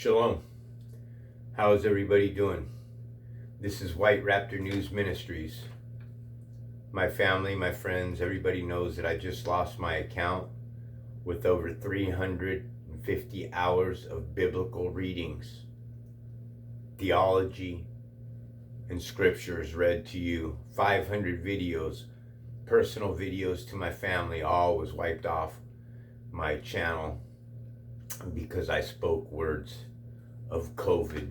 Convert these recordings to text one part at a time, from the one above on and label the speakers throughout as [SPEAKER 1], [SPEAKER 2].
[SPEAKER 1] Shalom. How's everybody doing? This is White Raptor News Ministries. My family, my friends, everybody knows that I just lost my account with over 350 hours of biblical readings, theology, and scriptures read to you, 500 videos, personal videos to my family, all was wiped off my channel because I spoke words of COVID.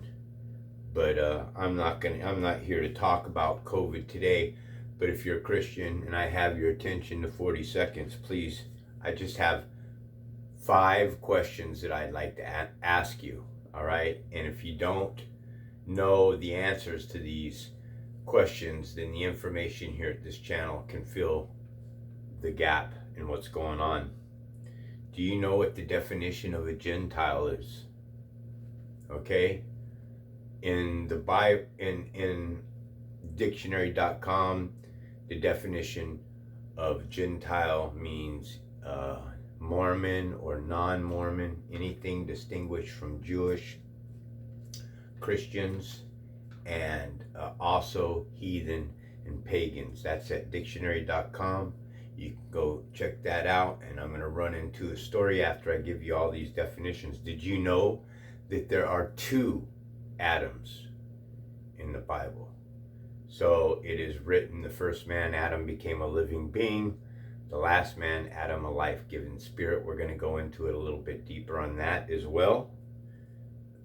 [SPEAKER 1] But I'm not here to talk about COVID today. But if you're a Christian and I have your attention to 40 seconds, please, I just have 5 questions that I'd like to ask you. All right. And if you don't know the answers to these questions, then the information here at this channel can fill the gap in what's going on. Do you know what the definition of a Gentile is? Okay. In the Bible, in dictionary.com, the definition of Gentile means Mormon or non-Mormon, anything distinguished from Jewish, Christians, and also heathen and pagans. That's at dictionary.com. You can go check that out, and I'm going to run into a story after I give you all these definitions. Did you know that there are 2 Adams in the Bible? So it is written, the first man, Adam, became a living being. The last man, Adam, a life-giving spirit. We're going to go into it a little bit deeper on that as well.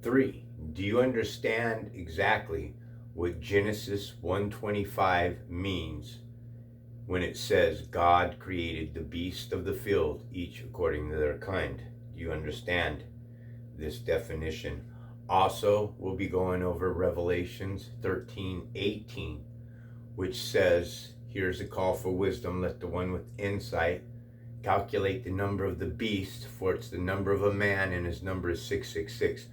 [SPEAKER 1] 3, do you understand exactly what Genesis 1:25 means when it says God created the beasts of the field, each according to their kind? Do you understand this definition? Also, we'll be going over Revelations 13:18, which says, here's a call for wisdom. Let the one with insight calculate the number of the beast, for it's the number of a man, and his number is 666.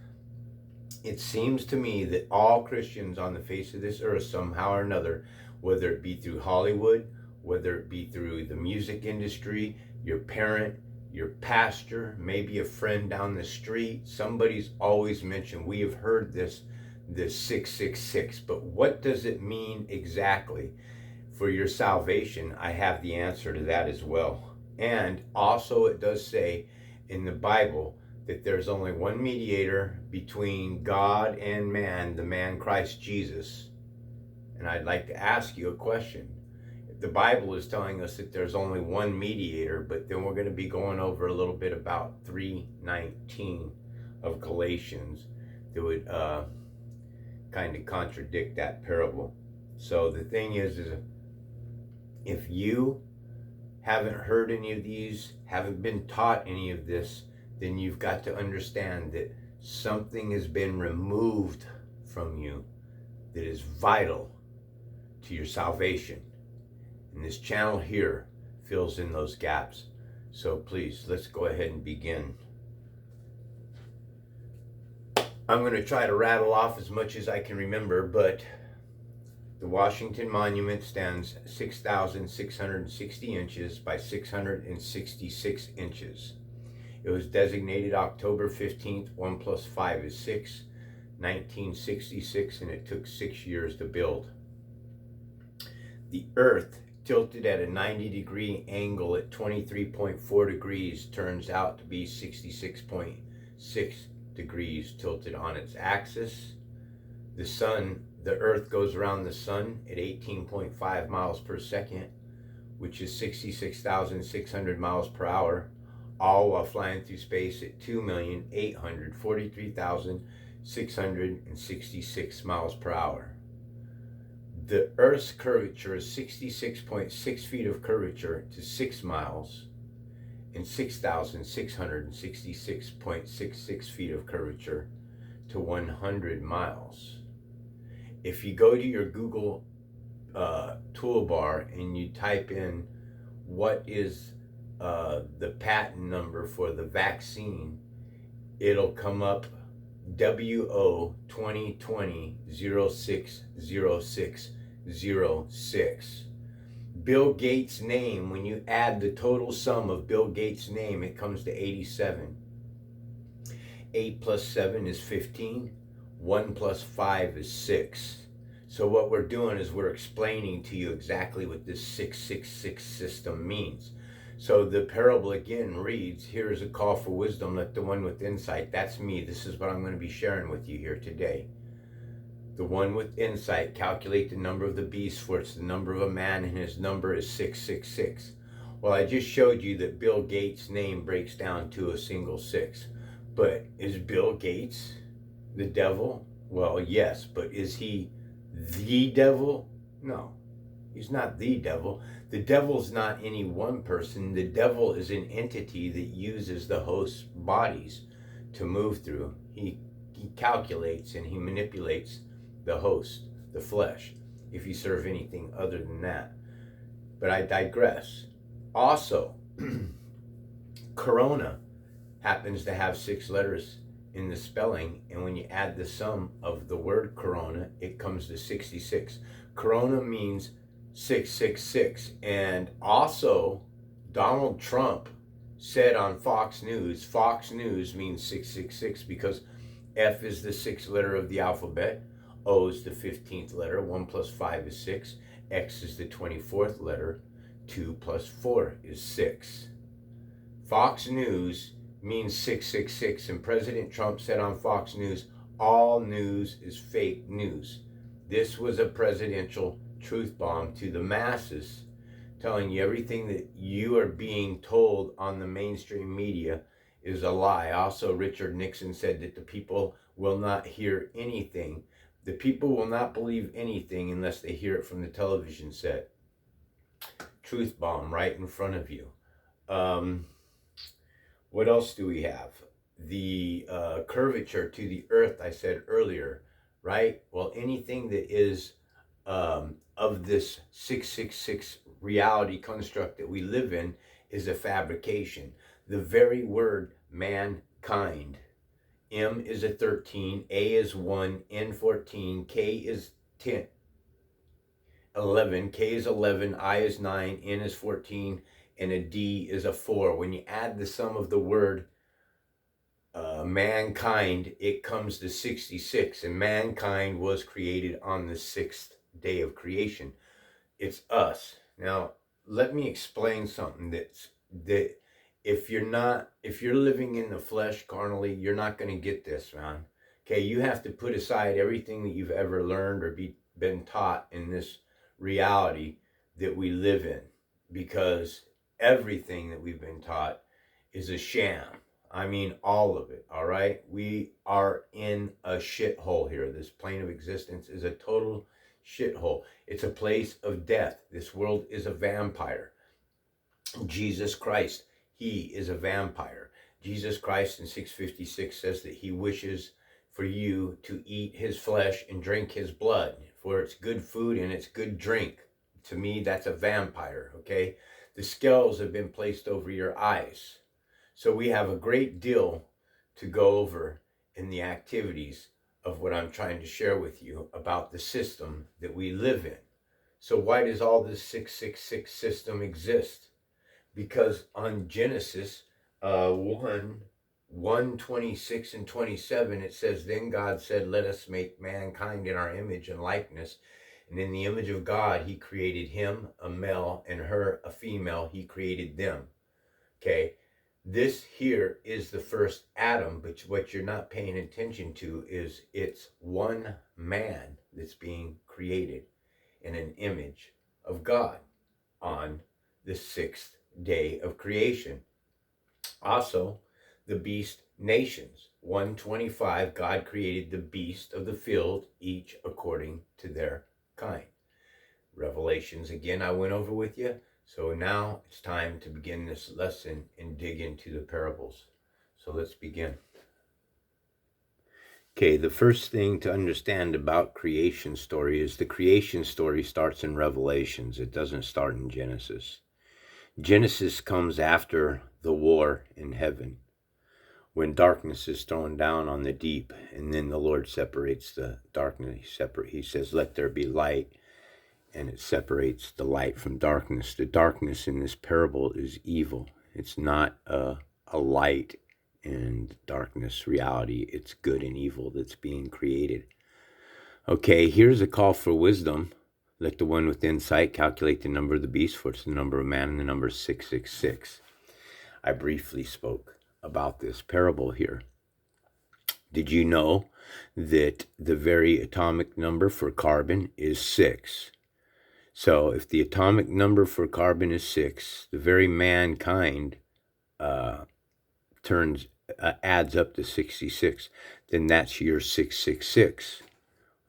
[SPEAKER 1] It seems to me that all Christians on the face of this earth, somehow or another, whether it be through Hollywood, whether it be through the music industry, your parent, your pastor, maybe a friend down the street, somebody's always mentioned, we have heard this 666, but what does it mean exactly? For your salvation, I have the answer to that as well. And also it does say in the Bible that there's only one mediator between God and man, the man Christ Jesus. And I'd like to ask you a question. The Bible is telling us that there's only one mediator, but then we're going to be going over a little bit about 3:19 of Galatians that would kind of contradict that parable. So the thing is if you haven't heard any of these, haven't been taught any of this, then you've got to understand that something has been removed from you that is vital to your salvation. And this channel here fills in those gaps. So please, let's go ahead and begin. I'm going to try to rattle off as much as I can remember, but the Washington Monument stands 6,660 inches by 666 inches. It was designated October 15th, 1 plus 5 is 6, 1966, and it took 6 years to build. The Earth, tilted at a 90-degree angle at 23.4 degrees, turns out to be 66.6 degrees tilted on its axis. The Earth goes around the sun at 18.5 miles per second, which is 66,600 miles per hour, all while flying through space at 2,843,666 miles per hour. The Earth's curvature is 66.6 feet of curvature to 6 miles and 6,666.66 feet of curvature to 100 miles. If you go to your Google toolbar and you type in what is the patent number for the vaccine, it'll come up WO 2020-060606. Bill Gates' name, when you add the total sum of Bill Gates' name, it comes to 87. 8 plus 7 is 15. 1 plus 5 is 6. So what we're doing is we're explaining to you exactly what this 666 system means. So the parable again reads, here is a call for wisdom, let the one with insight, that's me, this is what I'm going to be sharing with you here today. The one with insight, calculate the number of the beast, for it's the number of a man, and his number is 666. Well, I just showed you that Bill Gates' name breaks down to a single 6. But is Bill Gates the devil? Well, yes, but is he the devil? No, he's not the devil. The devil's not any one person. The devil is an entity that uses the host's bodies to move through. He calculates and he manipulates the host, the flesh, if you serve anything other than that. But I digress. Also, Corona happens to have 6 letters in the spelling, and when you add the sum of the word corona, it comes to 66. Corona means 666. And also, Donald Trump said on Fox News means 666 because F is the 6th letter of the alphabet, O is the 15th letter, 1 plus 5 is 6, X is the 24th letter, 2 plus 4 is 6. Fox News means 666, and President Trump said on Fox News, all news is fake news. This was a presidential truth bomb to the masses, telling you everything that you are being told on the mainstream media is a lie. Also, Richard Nixon said that the people will not hear anything. The people will not believe anything unless they hear it from the television set. Truth bomb right in front of you. What else do we have? The curvature to the earth, I said earlier, right? Well, anything that is of this 666 reality construct that we live in is a fabrication. The very word mankind, M is a 13, A is 1, N 14, K is 10, 11, K is 11, I is 9, N is 14, and a D is a 4. When you add the sum of the word mankind, it comes to 66, and mankind was created on the 6th day of creation. It's us. Now, let me explain something that if you're living in the flesh carnally, you're not going to get this, man. Okay, you have to put aside everything that you've ever learned or been taught in this reality that we live in, because everything that we've been taught is a sham. I mean, all of it, all right? We are in a shithole here. This plane of existence is a total shithole. It's a place of death. This world is a vampire. Jesus Christ, he is a vampire. Jesus Christ in 656 says that he wishes for you to eat his flesh and drink his blood, for it's good food and it's good drink. To me, that's a vampire, okay? The scales have been placed over your eyes. So we have a great deal to go over in the activities of what I'm trying to share with you about the system that we live in. So why does all this 666 system exist? Because on Genesis 1:26 and 27, it says, then God said, let us make mankind in our image and likeness. And in the image of God, he created him, a male, and her, a female. He created them. Okay, this here is the first Adam, but what you're not paying attention to is it's one man that's being created in an image of God on the 6th day of creation. Also, the beast nations. 1:25, God created the beast of the field, each according to their kind. Revelations, again, I went over with you. So now it's time to begin this lesson and dig into the parables. So let's begin. Okay, the first thing to understand about creation story is the creation story starts in Revelations. It doesn't start in Genesis. Genesis comes after the war in heaven, when darkness is thrown down on the deep, and then the Lord separates the darkness. He says, let there be light, and it separates the light from darkness. The darkness in this parable is evil. It's not a light and darkness reality. It's good and evil that's being created. Okay, here's a call for wisdom. Let the one with insight calculate the number of the beast, for it's the number of man, and the number is 666. I briefly spoke about this parable here. Did you know that the very atomic number for carbon is 6? So if the atomic number for carbon is 6, the very mankind adds up to 66. Then that's your 666.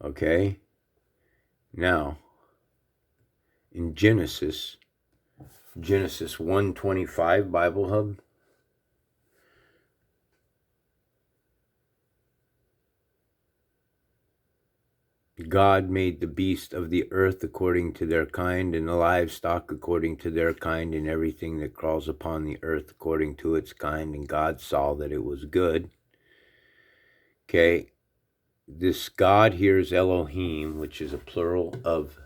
[SPEAKER 1] Okay? Now, in Genesis 1:25 Bible Hub, God made the beasts of the earth according to their kind, and the livestock according to their kind, and everything that crawls upon the earth according to its kind. And God saw that it was good. Okay, this God here is Elohim, which is a plural of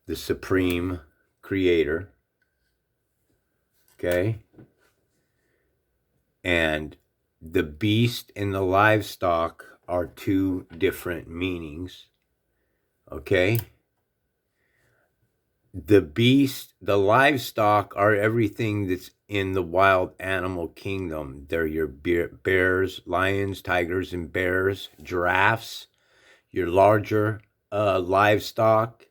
[SPEAKER 1] the supreme creator. Okay, and the beast and the livestock are two different meanings. Okay, the beast, the livestock are everything that's in the wild animal kingdom. They're your bears, lions, tigers, and bears, giraffes, your larger livestock,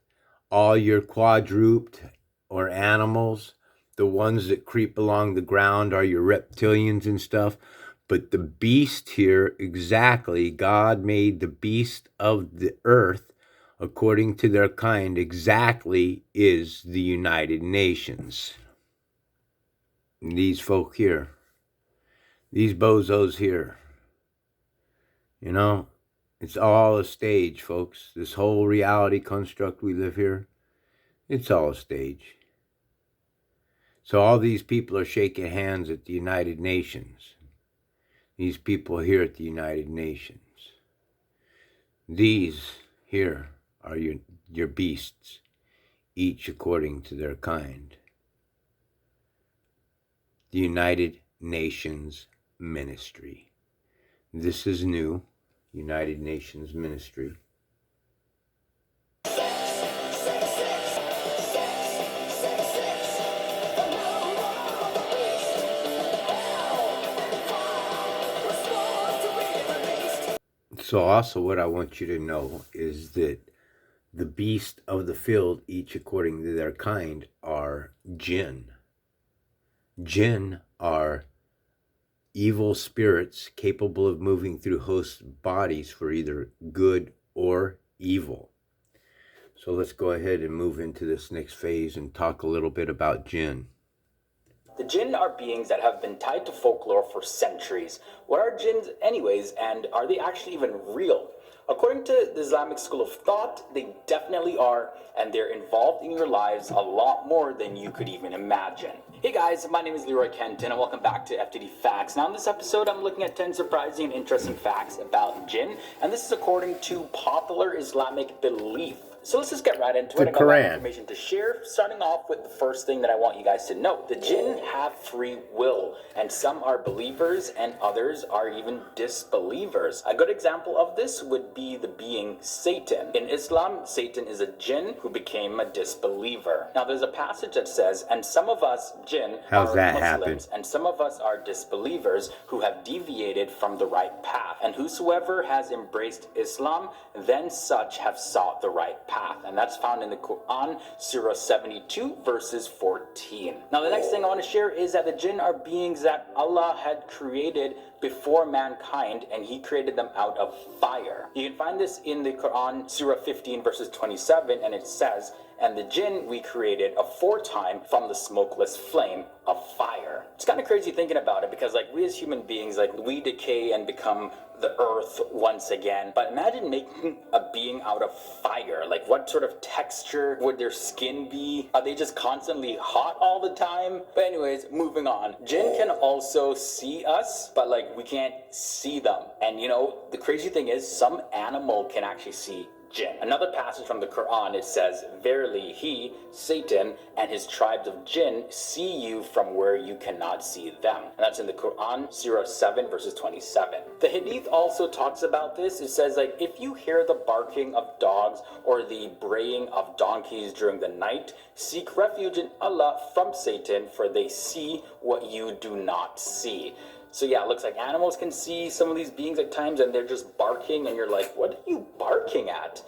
[SPEAKER 1] all your quadruped or animals. The ones that creep along the ground are your reptilians and stuff. But the beast here, exactly, God made the beast of the earth according to their kind, exactly, is the United Nations. And these folk here, these bozos here, you know, it's all a stage, folks. This whole reality construct we live here, it's all a stage. So all these people are shaking hands at the United Nations. These people here at the United Nations. These here are your beasts, each according to their kind. The United Nations Ministry. This is new, United Nations Ministry. So also what I want you to know is that the beast of the field, each according to their kind, are jinn. Jinn are evil spirits capable of moving through host bodies for either good or evil. So let's go ahead and move into this next phase and talk a little bit about jinn.
[SPEAKER 2] The jinn are beings that have been tied to folklore for centuries. What are jinns anyways, and are they actually even real? According to the Islamic school of thought, they definitely are, and they're involved in your lives a lot more than you could even imagine. Hey guys, my name is Leroy Kenton, and welcome back to FTD Facts. Now in this episode, I'm looking at 10 surprising and interesting facts about jinn, and this is according to popular Islamic belief. So let's just get right into it. I got a lot of information to share, starting off with the first thing that I want you guys to know. The jinn have free will, and some are believers and others are even disbelievers. A good example of this would be the being Satan. In Islam, Satan is a jinn who became a disbeliever. Now there's a passage that says, and some of us jinn are Muslims, and some of us are disbelievers who have deviated from the right path. And whosoever has embraced Islam, then such have sought the right path. And that's found in the Quran, Surah 72, verses 14. Now the next thing I want to share is that the jinn are beings that Allah had created before mankind, and he created them out of fire. You can find this in the Quran, Surah 15, verses 27, and it says, and the jinn we created aforetime from the smokeless flame of fire. It's kind of crazy thinking about it, because like we as human beings, like we decay and become the earth once again. But imagine making a being out of fire. Like what sort of texture would their skin be? Are they just constantly hot all the time? But anyways, moving on. Jinn can also see us, but like we can't see them. And you know, the crazy thing is some animal can actually see jinn. Another passage from the Quran, it says, "Verily he, Satan, and his tribes of jinn see you from where you cannot see them." And that's in the Quran, Surah 7, verses 27. The Hadith also talks about this. It says, like, if you hear the barking of dogs or the braying of donkeys during the night, seek refuge in Allah from Satan, for they see what you do not see. So yeah, it looks like animals can see some of these beings at times, and they're just barking, and you're like, what are you barking at?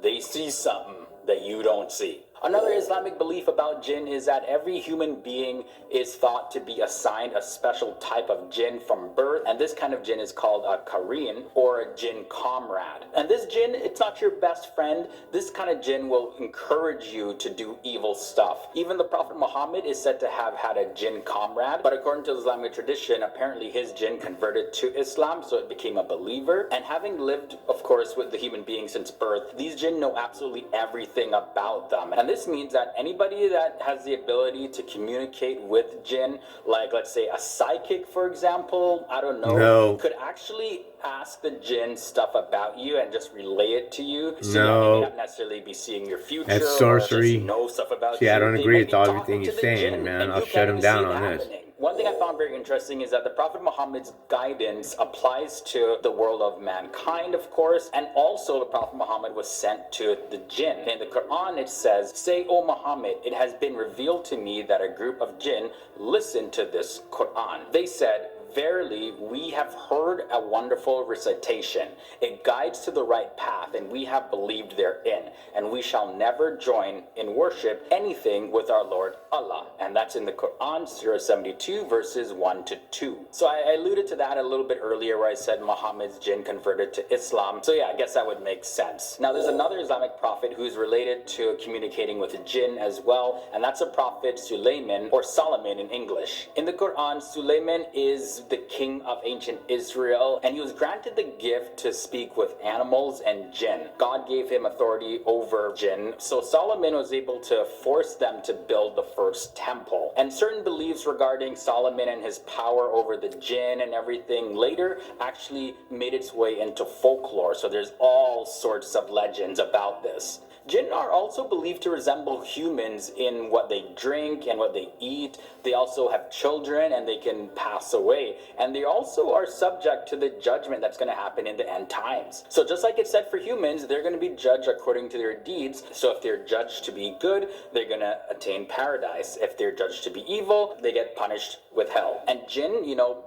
[SPEAKER 2] They see something that you don't see. Another Islamic belief about jinn is that every human being is thought to be assigned a special type of jinn from birth, and this kind of jinn is called a Qareen, or a jinn comrade. And this jinn, it's not your best friend. This kind of jinn will encourage you to do evil stuff. Even the Prophet Muhammad is said to have had a jinn comrade, but according to Islamic tradition, apparently his jinn converted to Islam, so it became a believer. And having lived, of course, with the human being since birth, these jinn know absolutely everything about them. And this means that anybody that has the ability to communicate with jinn, like let's say a psychic, for example, I don't know, could actually ask the jinn stuff about you and just relay it to you. So yeah, they may not necessarily be seeing your future.
[SPEAKER 1] That's sorcery.
[SPEAKER 2] Or just know stuff about
[SPEAKER 1] See,
[SPEAKER 2] you.
[SPEAKER 1] I don't
[SPEAKER 2] They
[SPEAKER 1] agree
[SPEAKER 2] might
[SPEAKER 1] with
[SPEAKER 2] be
[SPEAKER 1] all
[SPEAKER 2] talking
[SPEAKER 1] everything
[SPEAKER 2] to
[SPEAKER 1] you're
[SPEAKER 2] the
[SPEAKER 1] saying,
[SPEAKER 2] jinn,
[SPEAKER 1] man.
[SPEAKER 2] and
[SPEAKER 1] I'll
[SPEAKER 2] you
[SPEAKER 1] shut
[SPEAKER 2] can't
[SPEAKER 1] him
[SPEAKER 2] even
[SPEAKER 1] down
[SPEAKER 2] see it
[SPEAKER 1] on this.
[SPEAKER 2] happening. One thing I found very interesting is that the Prophet Muhammad's guidance applies to the world of mankind, of course, and also the Prophet Muhammad was sent to the jinn. In the Quran it says, "Say, O Muhammad, it has been revealed to me that a group of jinn listened to this Quran. They said, verily, we have heard a wonderful recitation. It guides to the right path, and we have believed therein, and we shall never join in worship anything with our Lord Allah." And that's in the Quran, Surah 72, verses 1 to 2. So I alluded to that a little bit earlier where I said Muhammad's jinn converted to Islam. So yeah, I guess that would make sense. Now there's another Islamic prophet who's related to communicating with a jinn as well, and that's a prophet Suleiman, or Solomon in English. In the Quran, Suleiman is the king of ancient Israel, and he was granted the gift to speak with animals and jinn. God gave him authority over jinn, so Solomon was able to force them to build the first temple. And certain beliefs regarding Solomon and his power over the jinn and everything later actually made its way into folklore, so there's all sorts of legends about this. Jinn are also believed to resemble humans in what they drink and what they eat. They also have children and they can pass away. And they also are subject to the judgment that's going to happen in the end times. So just like it said for humans, they're going to be judged according to their deeds. So if they're judged to be good, they're going to attain paradise. If they're judged to be evil, they get punished with hell. And jinn,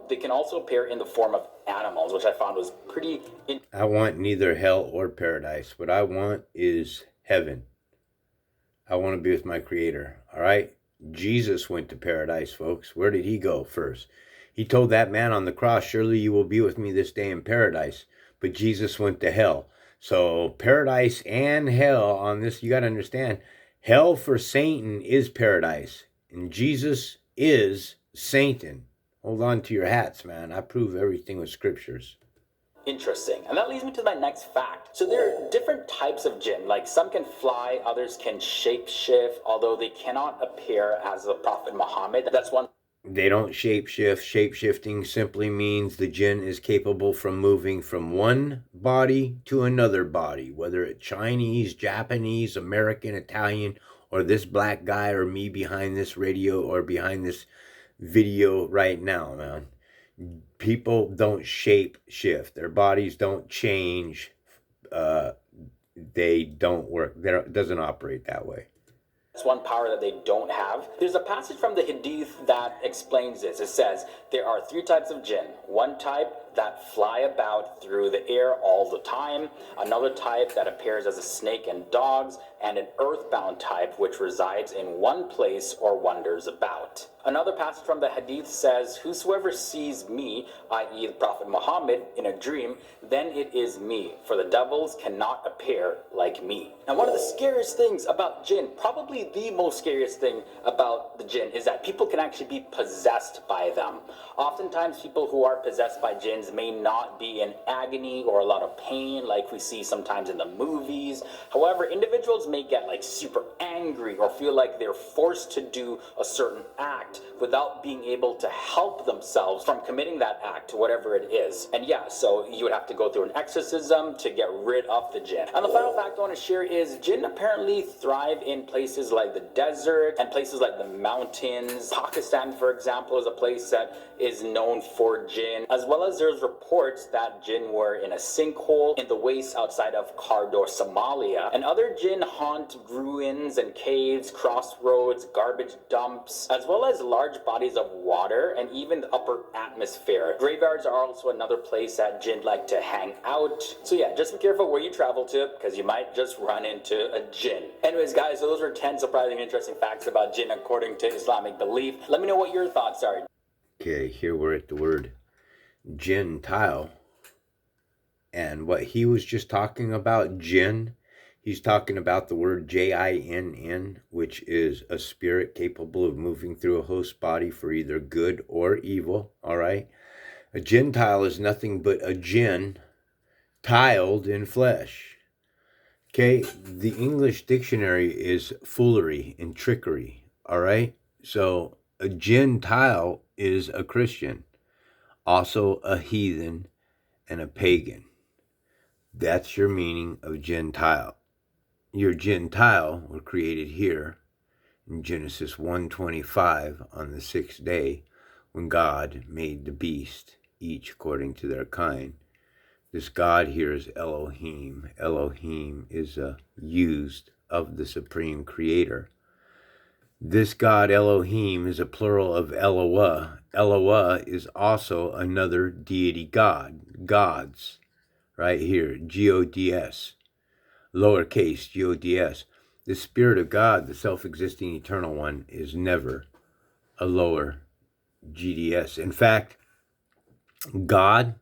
[SPEAKER 2] they can also appear in the form of animals, which I found was pretty
[SPEAKER 1] I want neither hell or paradise. What I want is heaven. I want to be with my Creator. All right? Jesus went to paradise, folks. Where did he go first? He told that man on the cross, "Surely you will be with me this day in paradise." But Jesus went to hell. So paradise and hell on this, you got to understand, hell for Satan is paradise. And Jesus is Satan. Hold on to your hats, man. I prove everything with scriptures.
[SPEAKER 2] interesting. And that leads me to my next fact. So there are different types of jinn. Like some can fly, others can shapeshift, although they cannot appear as the Prophet Muhammad. That's one.
[SPEAKER 1] They don't shapeshift. Shapeshifting simply means the jinn is capable from moving from one body to another body, whether it's Chinese, Japanese, American, Italian, or this black guy or me behind this radio or behind this video right now, man. People don't shape shift. Their bodies don't change. They don't work. It doesn't operate that way.
[SPEAKER 2] That's one power that they don't have. There's a passage from the Hadith that explains this. It says, there are three types of jinn. One type that fly about through the air all the time, another type that appears as a snake and dogs, and an earthbound type which resides in one place or wanders about. Another passage from the Hadith says, whosoever sees me, i.e. the Prophet Muhammad, in a dream, then it is me, for the devils cannot appear like me. Now one of the scariest things about jinn, probably the most scariest thing about the jinn, is that people can actually be possessed by them. Oftentimes people who are possessed by jinns jinns may not be in agony or a lot of pain like we see sometimes in the movies. However, individuals may get like super angry or feel like they're forced to do a certain act without being able to help themselves from committing that act, whatever it is. And yeah, so you would have to go through an exorcism to get rid of the jinn. And the final fact I want to share is jinn apparently thrive in places like the desert and places like the mountains. Pakistan, for example, is a place that is known for jinn, as well as there's reports that jinn were in a sinkhole in the wastes outside of Kordor, Somalia. And other jinn haunt ruins and caves, crossroads, garbage dumps, as well as large bodies of water and even the upper atmosphere. Graveyards are also another place that jinn like to hang out. So yeah, just be careful where you travel to, because you might just run into a jinn. Anyways, guys, so those are 10 surprising interesting facts about jinn according to Islamic belief. Let me know what your thoughts are.
[SPEAKER 1] Okay, here we're at the word Gentile. And what he was just talking about, jinn, he's talking about the word Jinn, which is a spirit capable of moving through a host body for either good or evil, all right? A Gentile is nothing but a jinn tiled in flesh. Okay, the English dictionary is foolery and trickery, all right? So a Gentile is a Christian, also a heathen and a pagan. That's your meaning of Gentile. Your Gentile were created here in Genesis 1:25 on the 6th day when God made the beast, each according to their kind. This God here is Elohim. Elohim is used of the Supreme Creator. This God Elohim is a plural of Eloah. Eloah is also another deity god. Gods, right here, G-O-D-S, lowercase G-O-D-S. The Spirit of God, the self-existing eternal one, is never a lower GDS. In fact, God,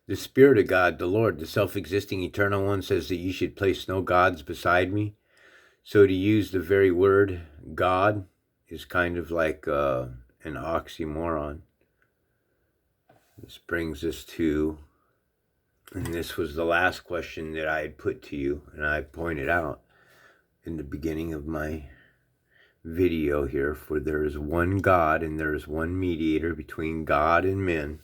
[SPEAKER 1] the Spirit of God, the Lord, the self-existing eternal one, says that you should place no gods beside me. So to use the very word God is kind of like an oxymoron. This brings us to, and this was the last question that I had put to you, and I pointed out in the beginning of my video here, for there is one God and there is one mediator between God and men,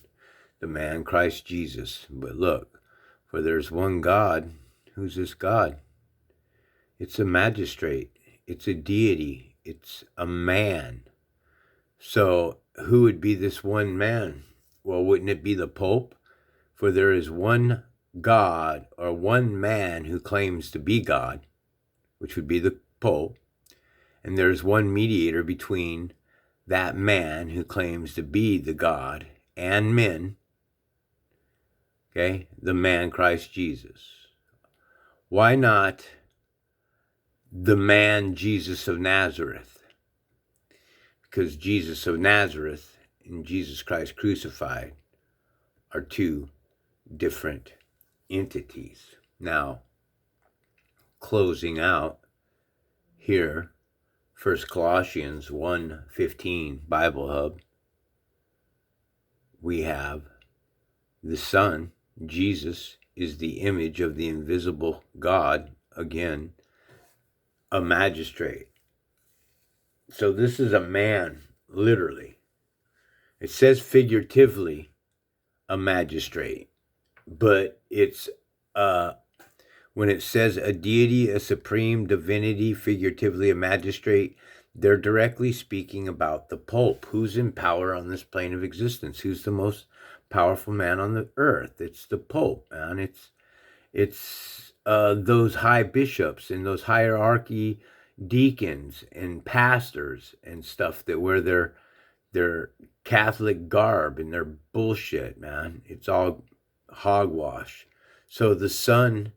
[SPEAKER 1] the man Christ Jesus. But look, for there's one God. Who's this God? It's a magistrate. It's a deity. It's a man. So who would be this one man? Well, wouldn't it be the Pope? For there is one God, or one man who claims to be God, which would be the Pope. And there's one mediator between that man who claims to be the God and men. Okay, the man Christ Jesus. Why not the man Jesus of Nazareth? Because Jesus of Nazareth and Jesus Christ crucified are two different entities. Now, closing out here, 1 Colossians 1:15 Bible Hub, we have the Son, Jesus, is the image of the invisible God, again, a magistrate. So this is a man, literally. It says figuratively a magistrate, but it's when it says a deity, a supreme divinity, figuratively a magistrate, they're directly speaking about the Pope. Who's in power on this plane of existence? Who's the most powerful man on the earth? It's the Pope, man. It's those high bishops and those hierarchy deacons and pastors and stuff that wear their Catholic garb and their bullshit, man. It's all hogwash. So the Son,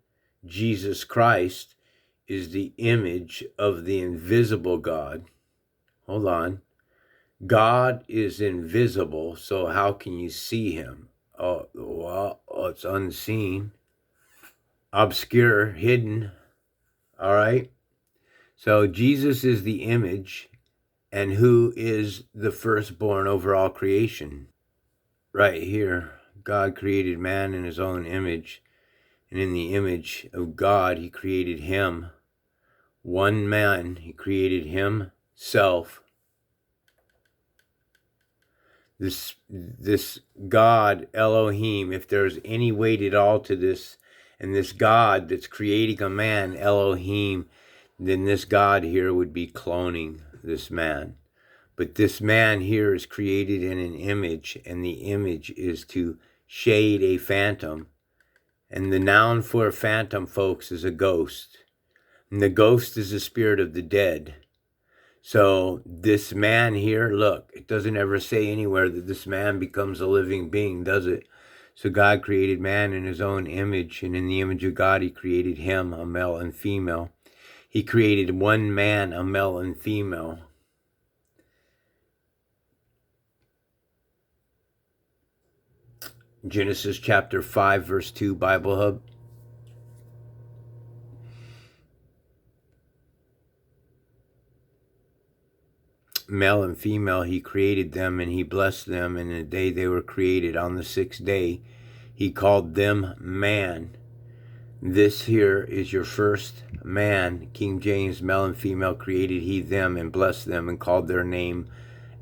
[SPEAKER 1] Jesus Christ, is the image of the invisible God. Hold on. God is invisible, so how can you see him? Oh, well, it's unseen, obscure, hidden. All right? So Jesus is the image, and who is the firstborn over all creation? Right here, God created man in his own image, and in the image of God he created him. One man, he created himself. This God, Elohim, if there's any weight at all to this, and this God that's creating a man, Elohim, then this God here would be cloning this man. But this man here is created in an image, and the image is to shade a phantom. And the noun for a phantom, folks, is a ghost. And the ghost is the spirit of the dead. So this man here, look, it doesn't ever say anywhere that this man becomes a living being, does it? So God created man in his own image, and in the image of God he created him, a male and female. He created one man, a male and female. Genesis chapter 5, verse 2, Bible Hub. Male and female, he created them, and he blessed them in the day they were created. On the sixth day, he called them man. This here is your first man. King James, male and female, created he them and blessed them and called their name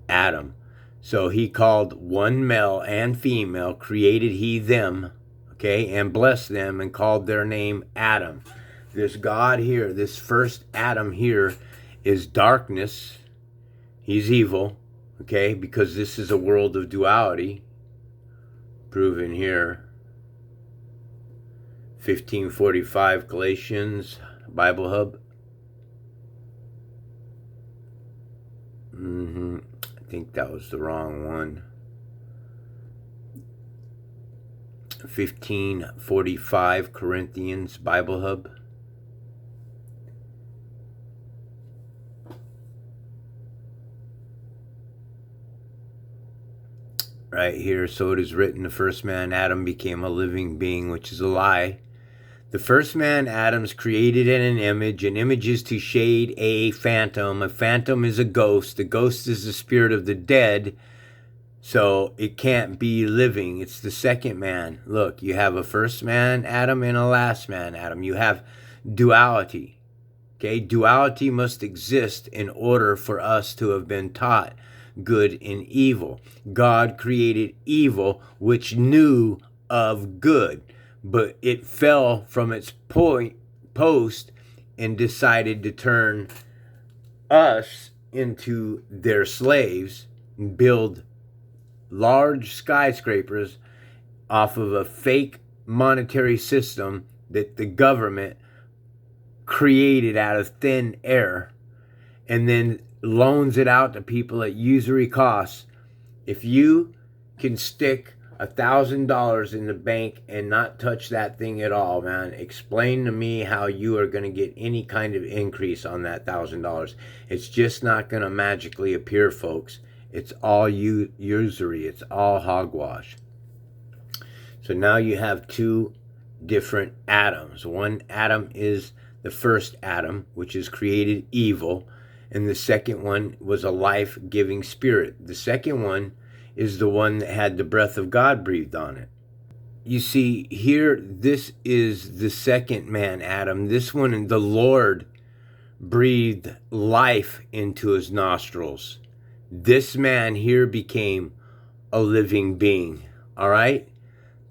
[SPEAKER 1] Adam. So he called one male and female, created he them, okay, and blessed them and called their name Adam. This God here, this first Adam here, is darkness. He's evil, okay, because this is a world of duality, proven here. 1545 Galatians, Bible Hub. I think that was the wrong one. 1545 Corinthians, Bible Hub. Right here, so it is written, the first man, Adam, became a living being, which is a lie. The first man, Adam's created in an image. An image is to shade a phantom. A phantom is a ghost. The ghost is the spirit of the dead. So it can't be living. It's the second man. Look, you have a first man, Adam, and a last man, Adam. You have duality. Okay, duality must exist in order for us to have been taught good and evil. God created evil, which knew of good, but it fell from its post and decided to turn us into their slaves and build large skyscrapers off of a fake monetary system that the government created out of thin air, and then loans it out to people at usury costs. If you can stick $1,000 in the bank and not touch that thing at all, man, explain to me how you are going to get any kind of increase on that $1,000. It's just not going to magically appear, folks. It's all usury. It's all hogwash. So now you have two different Adams. One Adam is the first Adam, which is created evil, and the second one was a life-giving spirit. The second one is the one that had the breath of God breathed on it. You see, here, this is the second man, Adam. This one, the Lord breathed life into his nostrils. This man here became a living being, all right?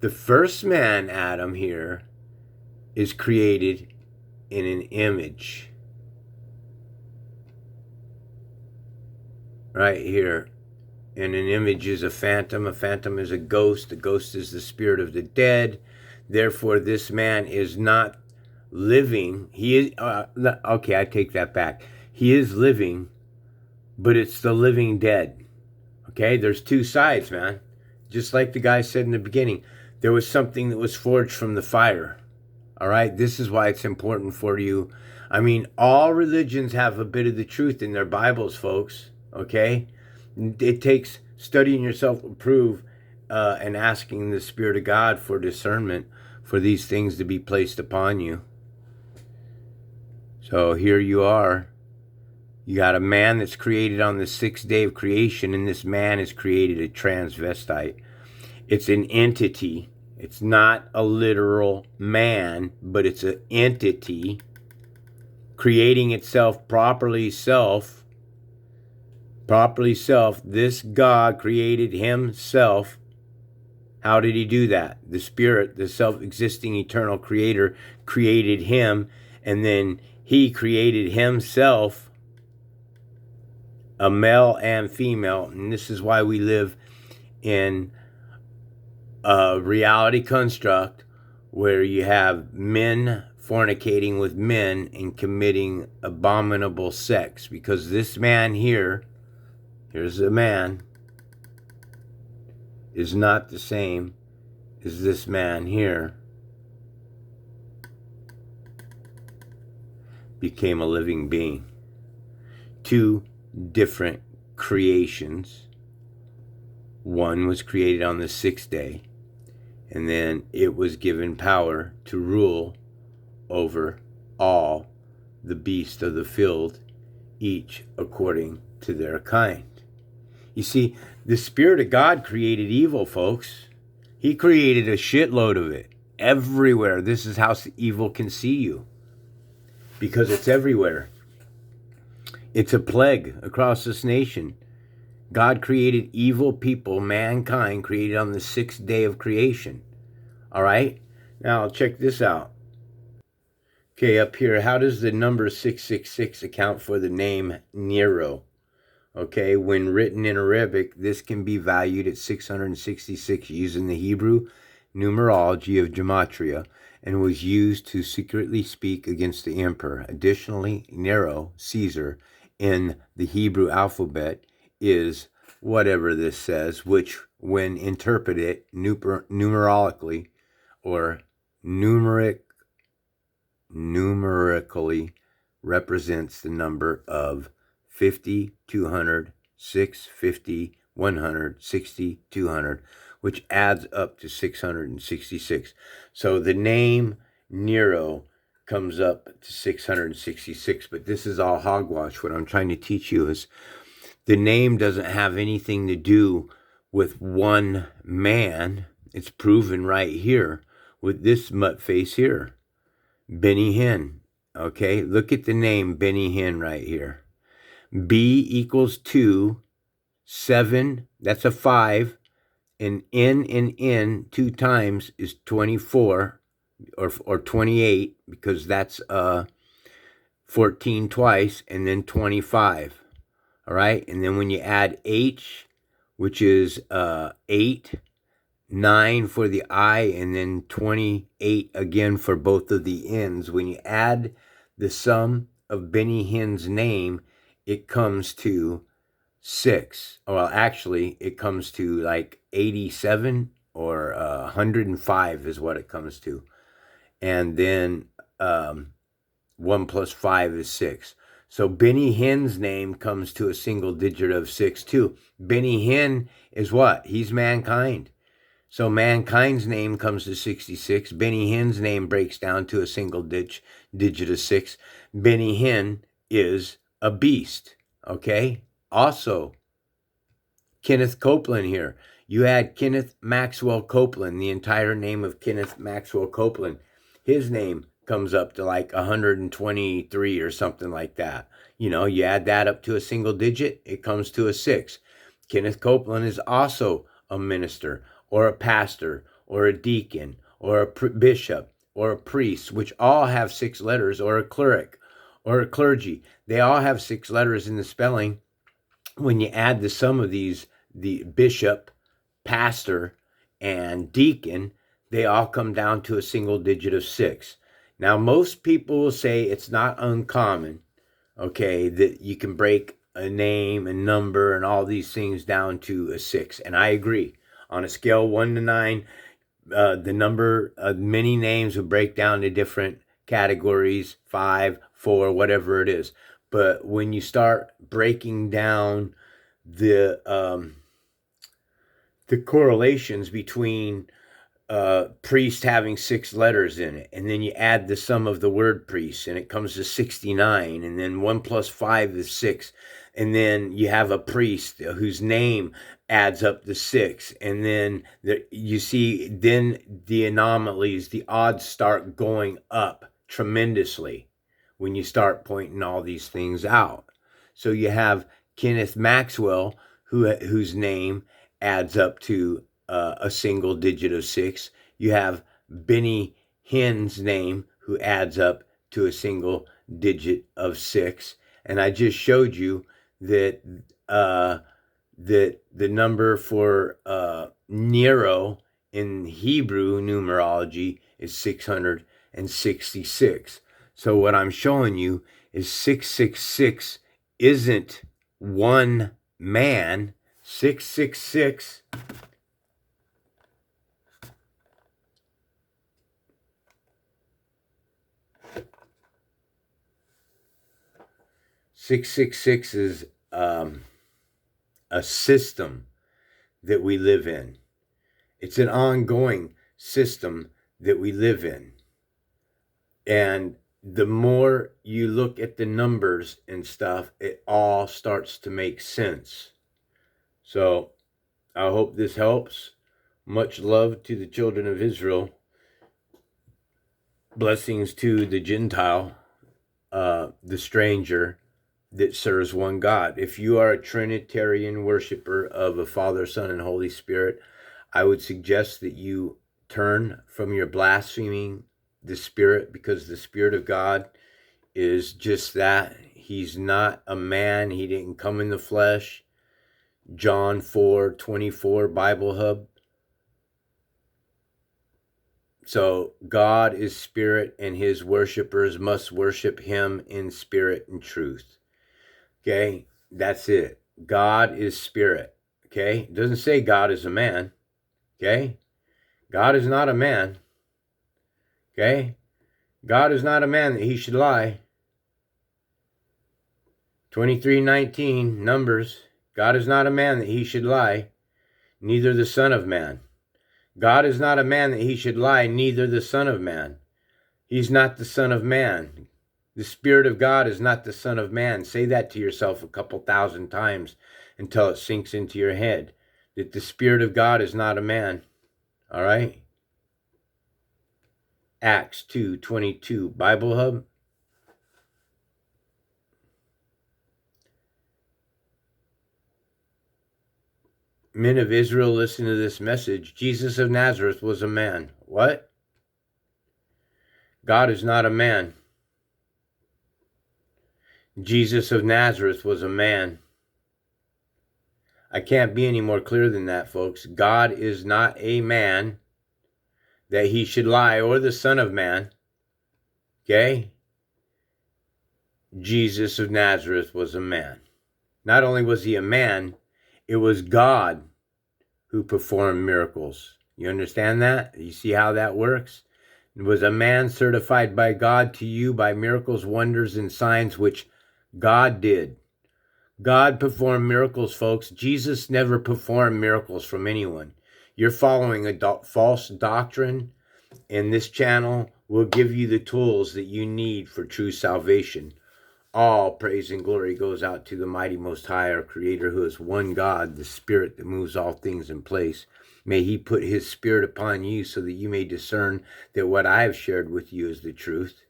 [SPEAKER 1] The first man, Adam, here, is created in an image. Right here. And an image is a phantom. A phantom is a ghost. A ghost is the spirit of the dead. Therefore, this man is not living. He is, okay, I take that back. He is living, but it's the living dead. Okay, there's two sides, man. Just like the guy said in the beginning, there was something that was forged from the fire. All right, this is why it's important for you. I mean, all religions have a bit of the truth in their Bibles, folks. Okay, it takes studying yourself approved and asking the Spirit of God for discernment for these things to be placed upon you. So here you are. You got a man that's created on the sixth day of creation, and this man is created a transvestite. It's an entity. It's not a literal man, but it's an entity creating itself properly self. This God created himself. How did he do that? The Spirit, the self-existing eternal creator, created him, and then he created himself, a male and female. And this is why we live in a reality construct where you have men fornicating with men and committing abominable sex, because this man here's a man, is not the same as this man here. Became a living being. Two different creations. One was created on the sixth day, and then it was given power to rule over all the beasts of the field, each according to their kind. You see, the Spirit of God created evil, folks. He created a shitload of it everywhere. This is how evil can see you, because it's everywhere. It's a plague across this nation. God created evil people, mankind created on the sixth day of creation. All right? Now, check this out. Okay, up here, how does the number 666 account for the name Nero? Okay, when written in Arabic, this can be valued at 666 using the Hebrew numerology of gematria, and was used to secretly speak against the emperor. Additionally, Nero, Caesar, in the Hebrew alphabet is whatever this says, which when interpreted numerically or numerically represents the number of 50, 200, 650, 100, 60, 200, which adds up to 666. So the name Nero comes up to 666, but this is all hogwash. What I'm trying to teach you is the name doesn't have anything to do with one man. It's proven right here with this mutt face here, Benny Hinn. Okay, look at the name Benny Hinn right here. B equals 2, 7, that's a 5, and N 2 times is 24, or 28, because that's 14 twice, and then 25. All right, and then when you add H, which is 8, 9 for the I, and then 28 again for both of the N's, when you add the sum of Benny Hinn's name, it comes to 6. Well, actually, it comes to like 87 or 105 is what it comes to. And then 1 plus 5 is 6. So Benny Hinn's name comes to a single digit of 6 too. Benny Hinn is what? He's mankind. So mankind's name comes to 66. Benny Hinn's name breaks down to a single digit of 6. Benny Hinn is a beast. Okay? Also, Kenneth Copeland here. You add Kenneth Maxwell Copeland, the entire name of Kenneth Maxwell Copeland. His name comes up to like 123 or something like that. You know, you add that up to a single digit, it comes to a 6. Kenneth Copeland is also a minister or a pastor or a deacon or a bishop or a priest, which all have 6 letters, or a cleric or a clergy. They all have 6 letters in the spelling. When you add the sum of these, the bishop, pastor, and deacon, they all come down to a single digit of 6. Now, most people will say it's not uncommon, okay, that you can break a name, a number, and all these things down to a 6. And I agree. On a scale 1 to 9, the number of many names will break down to different categories, 5, 4, whatever it is. But when you start breaking down the correlations between priest having 6 letters in it, and then you add the sum of the word priest, and it comes to 69, and then 1 plus 5 is 6, and then you have a priest whose name adds up to 6, and then you see then the anomalies, the odds start going up tremendously when you start pointing all these things out. So you have Kenneth Maxwell, whose name adds up to a single digit of 6. You have Benny Hinn's name, who adds up to a single digit of 6. And I just showed you that that the number for Nero in Hebrew numerology is 666. So what I'm showing you is 666 isn't one man. 666 666 is a system that we live in. It's an ongoing system that we live in. And the more you look at the numbers and stuff, it all starts to make sense. So I hope this helps. Much love to the children of Israel. Blessings to the Gentile, the stranger that serves one God. If you are a Trinitarian worshiper of a Father, Son, and Holy Spirit, I would suggest that you turn from your blaspheming the Spirit, because the Spirit of God is just that. He's not a man. He didn't come in the flesh. John 4:24, Bible Hub. So God is spirit, and his worshipers must worship him in spirit and truth. Okay, that's it. God is spirit. Okay, it doesn't say God is a man. Okay, God is not a man. Okay, God is not a man that he should lie. 23:19, Numbers. God is not a man that he should lie, neither the Son of Man. God is not a man that he should lie, neither the Son of Man. He's not the Son of Man. The Spirit of God is not the Son of Man. Say that to yourself a couple thousand times until it sinks into your head, that the Spirit of God is not a man. All right? Acts 2:22, Bible Hub. Men of Israel, listen to this message. Jesus of Nazareth was a man. What? God is not a man. Jesus of Nazareth was a man. I can't be any more clear than that, folks. God is not a man that he should lie, or the Son of Man. Okay? Jesus of Nazareth was a man. Not only was he a man, it was God who performed miracles. You understand that? You see how that works? It was a man certified by God to you by miracles, wonders, and signs which God did. God performed miracles, folks. Jesus never performed miracles from anyone. You're following a false doctrine, and this channel will give you the tools that you need for true salvation. All praise and glory goes out to the mighty Most High, our Creator, who is one God, the Spirit that moves all things in place. May he put his Spirit upon you so that you may discern that what I have shared with you is the truth.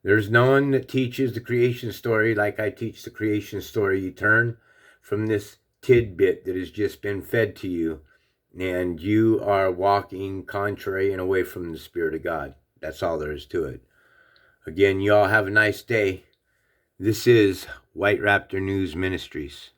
[SPEAKER 1] There's no one that teaches the creation story like I teach the creation story. You turn from this tidbit that has just been fed to you, and you are walking contrary and away from the Spirit of God. That's all there is to it. Again, you all have a nice day. This is White Raptor News Ministries.